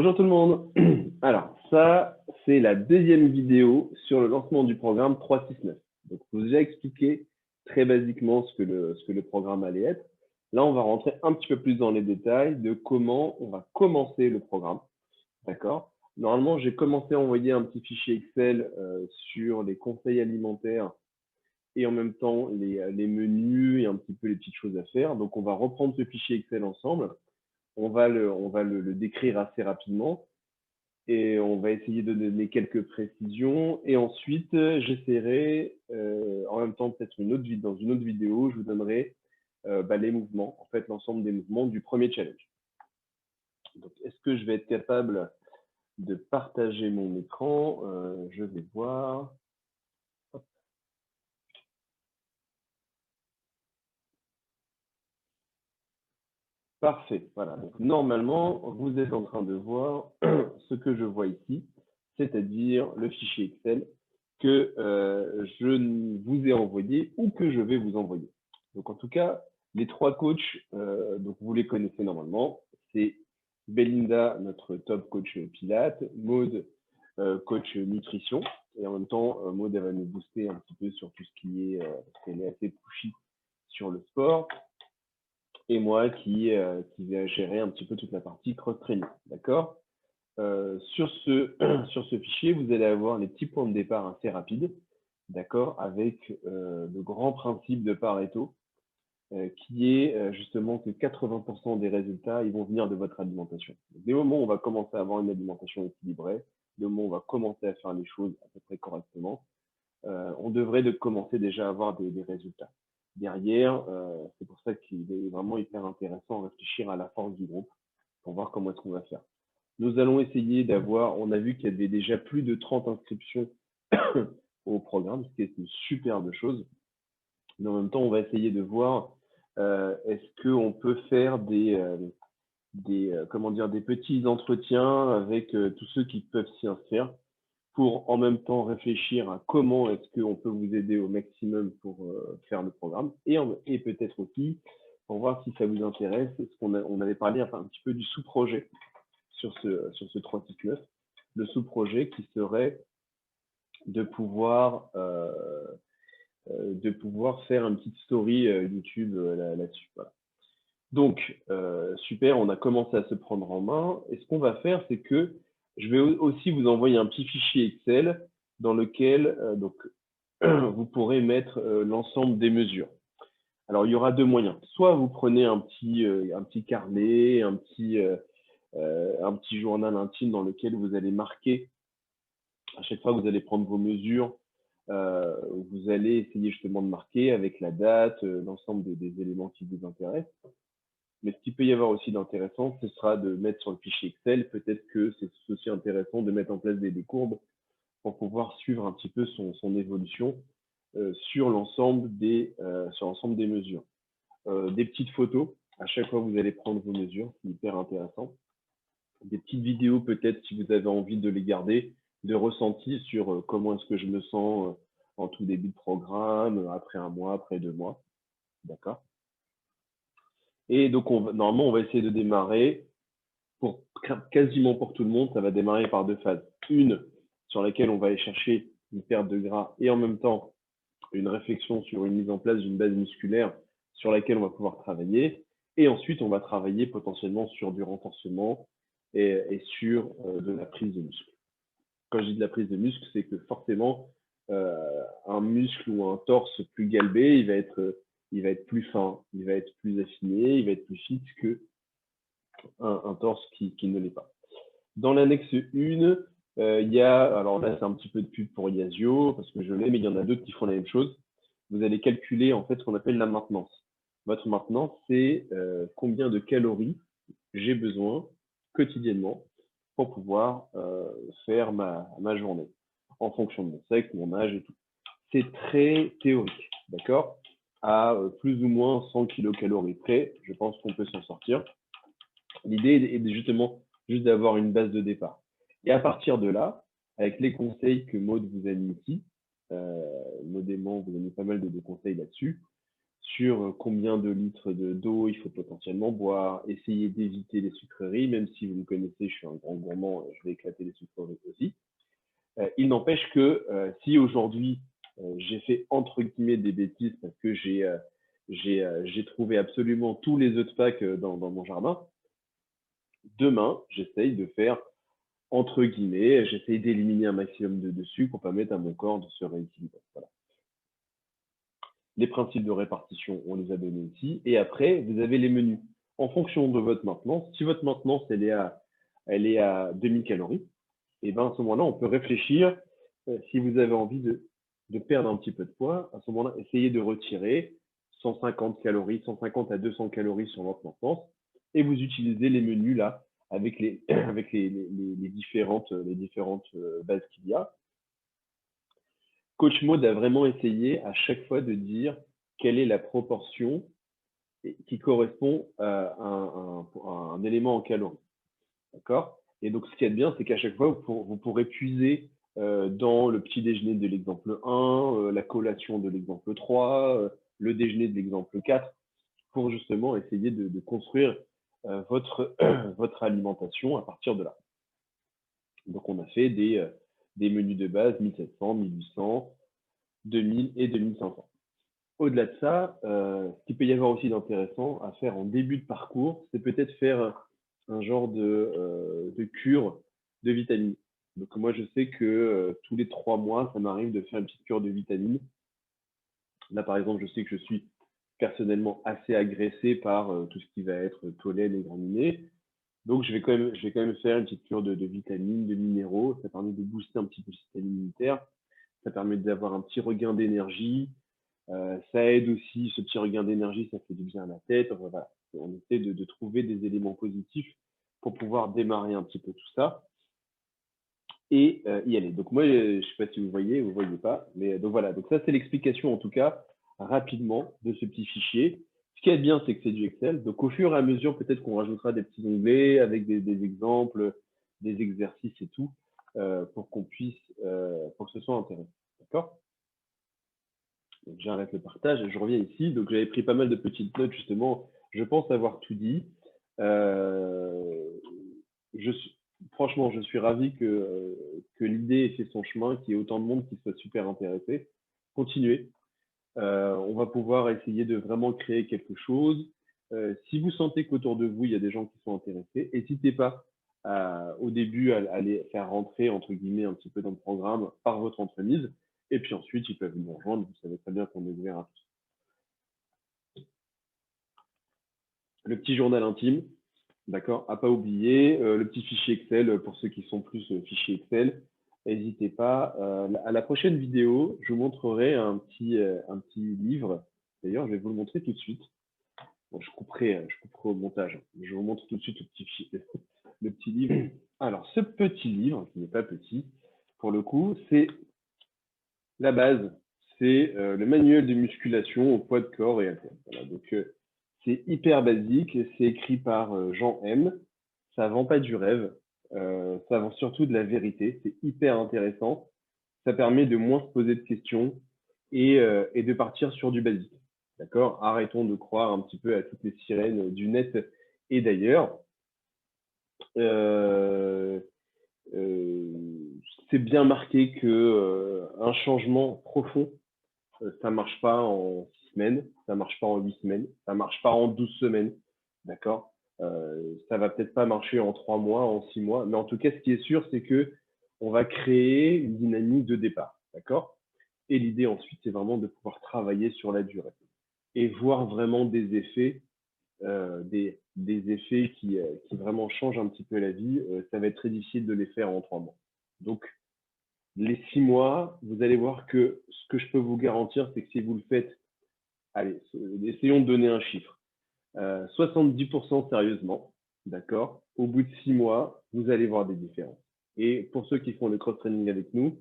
Bonjour tout le monde. Alors, ça, c'est la deuxième vidéo sur le lancement du programme 369. Donc, je vous ai expliqué très basiquement ce que le programme allait être. Là, on va rentrer un petit peu plus dans les détails de comment on va commencer le programme. D'accord? Normalement, j'ai commencé à envoyer un petit fichier Excel sur les conseils alimentaires et en même temps les menus et un petit peu les petites choses à faire. Donc, on va reprendre ce fichier Excel ensemble. On va le décrire assez rapidement et on va essayer de donner quelques précisions. Et ensuite, j'essaierai, en même temps, peut-être dans une autre vidéo, je vous donnerai les mouvements, en fait, l'ensemble des mouvements du premier challenge. Donc, est-ce que je vais être capable de partager mon écran? Je vais voir. Parfait. Voilà. Donc, normalement, vous êtes en train de voir ce que je vois ici, c'est-à-dire le fichier Excel que je vous ai envoyé ou que je vais vous envoyer. Donc, en tout cas, les trois coachs, donc vous les connaissez normalement. C'est Belinda, notre top coach Pilates, Maude, coach nutrition. Et en même temps, Maude, elle va nous booster un petit peu sur tout ce qui est, parce qu'elle est assez pushy sur le sport. Et moi qui vais gérer un petit peu toute la partie cross-training. D'accord? Sur ce fichier, vous allez avoir les petits points de départ assez rapides, d'accord, avec le grand principe de Pareto, qui est justement que 80% des résultats, ils vont venir de votre alimentation. Donc, dès le moment où on va commencer à avoir une alimentation équilibrée, dès le moment où on va commencer à faire les choses à peu près correctement, on devrait commencer déjà à avoir des résultats. Derrière, c'est pour ça qu'il est vraiment hyper intéressant de réfléchir à la force du groupe pour voir comment est-ce qu'on va faire. Nous allons essayer d'avoir, on a vu qu'il y avait déjà plus de 30 inscriptions au programme, ce qui est une superbe chose. Mais en même temps, on va essayer de voir est-ce qu'on peut faire des petits entretiens avec tous ceux qui peuvent s'y inscrire pour en même temps réfléchir à comment est-ce qu'on peut vous aider au maximum pour faire le programme et peut-être aussi pour voir si ça vous intéresse. On avait parlé un petit peu du sous-projet sur ce 369, le sous-projet qui serait de pouvoir faire une petite story YouTube là-dessus. Voilà. Donc, super, on a commencé à se prendre en main. Et ce qu'on va faire, c'est que je vais aussi vous envoyer un petit fichier Excel dans lequel vous pourrez mettre l'ensemble des mesures. Alors, il y aura deux moyens. Soit vous prenez un petit carnet, un petit journal intime dans lequel vous allez marquer, à chaque fois que vous allez prendre vos mesures, vous allez essayer justement de marquer avec la date, l'ensemble des éléments qui vous intéressent. Mais ce qu'il peut y avoir aussi d'intéressant, ce sera de mettre sur le fichier Excel, peut-être que c'est aussi intéressant de mettre en place des courbes pour pouvoir suivre un petit peu son évolution sur l'ensemble des mesures. Des petites photos, à chaque fois que vous allez prendre vos mesures, c'est hyper intéressant. Des petites vidéos peut-être si vous avez envie de les garder, de ressenti sur comment est-ce que je me sens en tout début de programme, après un mois, après 2 mois. D'accord? Et donc, normalement, on va essayer de démarrer quasiment pour tout le monde. Ça va démarrer par deux phases. Une sur laquelle on va aller chercher une perte de gras et en même temps une réflexion sur une mise en place d'une base musculaire sur laquelle on va pouvoir travailler. Et ensuite, on va travailler potentiellement sur du renforcement et sur de la prise de muscle. Quand je dis de la prise de muscle, c'est que forcément, un muscle ou un torse plus galbé, il va être plus fin, il va être plus affiné, il va être plus fixe qu'un torse qui ne l'est pas. Dans l'annexe 1, il y a, alors là c'est un petit peu de pub pour Yasio, parce que je l'ai, mais il y en a d'autres qui font la même chose. Vous allez calculer en fait ce qu'on appelle la maintenance. Votre maintenance, c'est combien de calories j'ai besoin quotidiennement pour pouvoir faire ma journée en fonction de mon sexe, mon âge et tout. C'est très théorique, d'accord? À plus ou moins 100 kilocalories près, je pense qu'on peut s'en sortir. L'idée est justement juste d'avoir une base de départ. Et à partir de là, avec les conseils que Maud vous a mis ici, Maud et Maud vous a mis pas mal de conseils là-dessus, sur combien de litres d'eau il faut potentiellement boire, essayer d'éviter les sucreries, même si vous me connaissez, je suis un grand gourmand, je vais éclater les sucreries aussi. Il n'empêche que si aujourd'hui j'ai fait entre guillemets des bêtises parce que j'ai trouvé absolument tous les œufs de Pâques dans mon jardin, demain j'essaye de faire entre guillemets, j'essaye d'éliminer un maximum de sucre pour permettre à mon corps de se rééquilibrer. Voilà. Les principes de répartition, on les a donnés ici. Et après, vous avez les menus. En fonction de votre maintenance, si votre maintenance elle est à 2000 calories, et ben à ce moment-là, on peut réfléchir si vous avez envie de perdre un petit peu de poids. À ce moment-là, essayez de retirer 150 calories, 150 à 200 calories sur votre maintenance, et vous utilisez les menus là avec avec les différentes bases qu'il y a. Coach Mode a vraiment essayé à chaque fois de dire quelle est la proportion qui correspond à un élément en calories. D'accord? Et donc, ce qui est bien, c'est qu'à chaque fois, vous pourrez puiser dans le petit déjeuner de l'exemple 1, la collation de l'exemple 3, le déjeuner de l'exemple 4, pour justement essayer de construire votre, votre alimentation à partir de là. Donc, on a fait des menus de base 1700, 1800, 2000 et 2500. Au-delà de ça, ce qu'il peut y avoir aussi d'intéressant à faire en début de parcours, c'est peut-être faire un genre de cure de vitamines. Donc moi, je sais que tous les 3 mois, ça m'arrive de faire une petite cure de vitamines. Là, par exemple, je sais que je suis personnellement assez agressé par tout ce qui va être pollen et graminées. Donc, je vais quand même faire une petite cure de vitamines, de minéraux. Ça permet de booster un petit peu le système immunitaire. Ça permet d'avoir un petit regain d'énergie. Ça aide aussi, ce petit regain d'énergie, ça fait du bien à la tête. Enfin, voilà. On essaie de trouver des éléments positifs pour pouvoir démarrer un petit peu tout ça et y aller. Donc moi, je ne sais pas si vous voyez pas, mais donc voilà. Donc ça, c'est l'explication en tout cas rapidement de ce petit fichier. Ce qui est bien, c'est que c'est du Excel. Donc au fur et à mesure, peut-être qu'on rajoutera des petits onglets avec des exemples, des exercices et tout, pour qu'on puisse, pour que ce soit intéressant. D'accord? Donc j'arrête le partage et je reviens ici. Donc j'avais pris pas mal de petites notes justement. Je pense avoir tout dit. Euh, franchement, je suis ravi que l'idée ait fait son chemin, qu'il y ait autant de monde qui soit super intéressé. Continuez. On va pouvoir essayer de vraiment créer quelque chose. Si vous sentez qu'autour de vous, il y a des gens qui sont intéressés, n'hésitez pas au début à les faire rentrer, entre guillemets, un petit peu dans le programme par votre entreprise. Et puis ensuite, ils peuvent nous rejoindre. Vous savez très bien qu'on est ouvert à tout. Le petit journal intime, d'accord, à pas oublier. Le petit fichier Excel pour ceux qui sont plus fichier Excel. N'hésitez pas. À la prochaine vidéo, je vous montrerai un petit livre. D'ailleurs, je vais vous le montrer tout de suite. Bon, je couperai au montage. Je vous montre tout de suite le petit livre. Alors, ce petit livre, qui n'est pas petit, pour le coup, c'est la base. C'est le manuel de musculation au poids de corps et haltères. Voilà, donc, c'est hyper basique. C'est écrit par Jean M. Ça vend pas du rêve. Ça vend surtout de la vérité. C'est hyper intéressant. Ça permet de moins se poser de questions et de partir sur du basique. D'accord? Arrêtons de croire un petit peu à toutes les sirènes du net et d'ailleurs. C'est bien marqué que un changement profond, ça marche pas en 6 semaines, ça marche pas en 8 semaines, ça marche pas en 12 semaines. D'accord? Ça va peut-être pas marcher en 3 mois, en 6 mois, mais en tout cas, ce qui est sûr, c'est que on va créer une dynamique de départ. D'accord? Et l'idée ensuite, c'est vraiment de pouvoir travailler sur la durée et voir vraiment des effets, des effets qui vraiment changent un petit peu la vie. Ça va être très difficile de les faire en 3 mois. Donc, les 6 mois, vous allez voir que ce que je peux vous garantir, c'est que si vous le faites, allez, essayons de donner un chiffre. 70% sérieusement, d'accord? Au bout de 6 mois, vous allez voir des différences. Et pour ceux qui font le cross-training avec nous,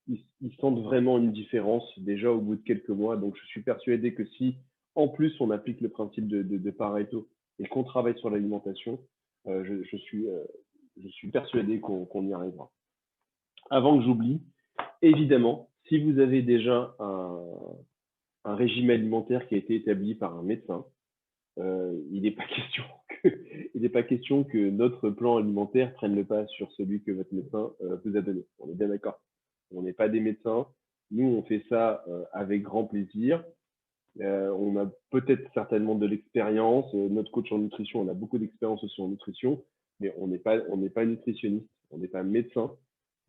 ils sentent vraiment une différence déjà au bout de quelques mois. Donc, je suis persuadé que si, en plus, on applique le principe de Pareto et qu'on travaille sur l'alimentation, je suis persuadé qu'on y arrivera. Avant que j'oublie, évidemment, si vous avez déjà un régime alimentaire qui a été établi par un médecin. Il n'est pas question il n'est pas question que notre plan alimentaire prenne le pas sur celui que votre médecin vous a donné. On est bien d'accord. On n'est pas des médecins. Nous, on fait ça avec grand plaisir. On a peut-être certainement de l'expérience. Notre coach en nutrition, on a beaucoup d'expérience aussi en nutrition, mais on n'est pas nutritionniste, on n'est pas médecin,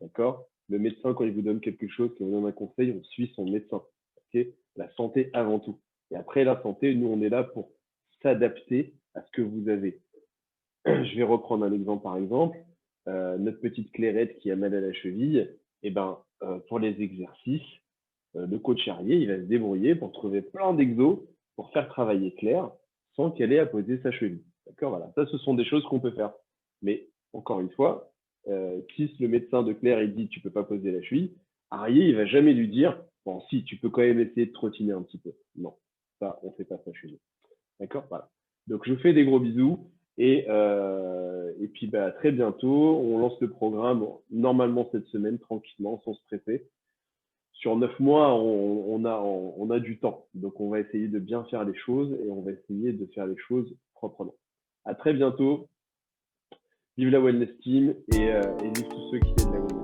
d'accord? Le médecin, quand il vous donne quelque chose, quand il vous donne un conseil, on suit son médecin. Ok, la santé avant tout. Et après la santé, nous, on est là pour s'adapter à ce que vous avez. Je vais reprendre un exemple par exemple. Notre petite Clairette qui a mal à la cheville, eh ben, pour les exercices, le coach Charrier, il va se débrouiller pour trouver plein d'exos pour faire travailler Claire sans qu'elle ait à poser sa cheville. D'accord, voilà. Ça, ce sont des choses qu'on peut faire. Mais encore une fois, si le médecin de Claire il dit tu peux pas poser la cheville, Harrier, il va jamais lui dire bon si tu peux quand même essayer de trottiner un petit peu. Non, ça on fait pas ça chez nous. D'accord, voilà. Donc je vous fais des gros bisous et puis bah, à très bientôt. On lance le programme normalement cette semaine tranquillement sans se presser. Sur 9 mois, on a du temps. Donc, on va essayer de bien faire les choses et on va essayer de faire les choses proprement. À très bientôt. Vive la Wellness Team et vive tous ceux qui aident la Wellness.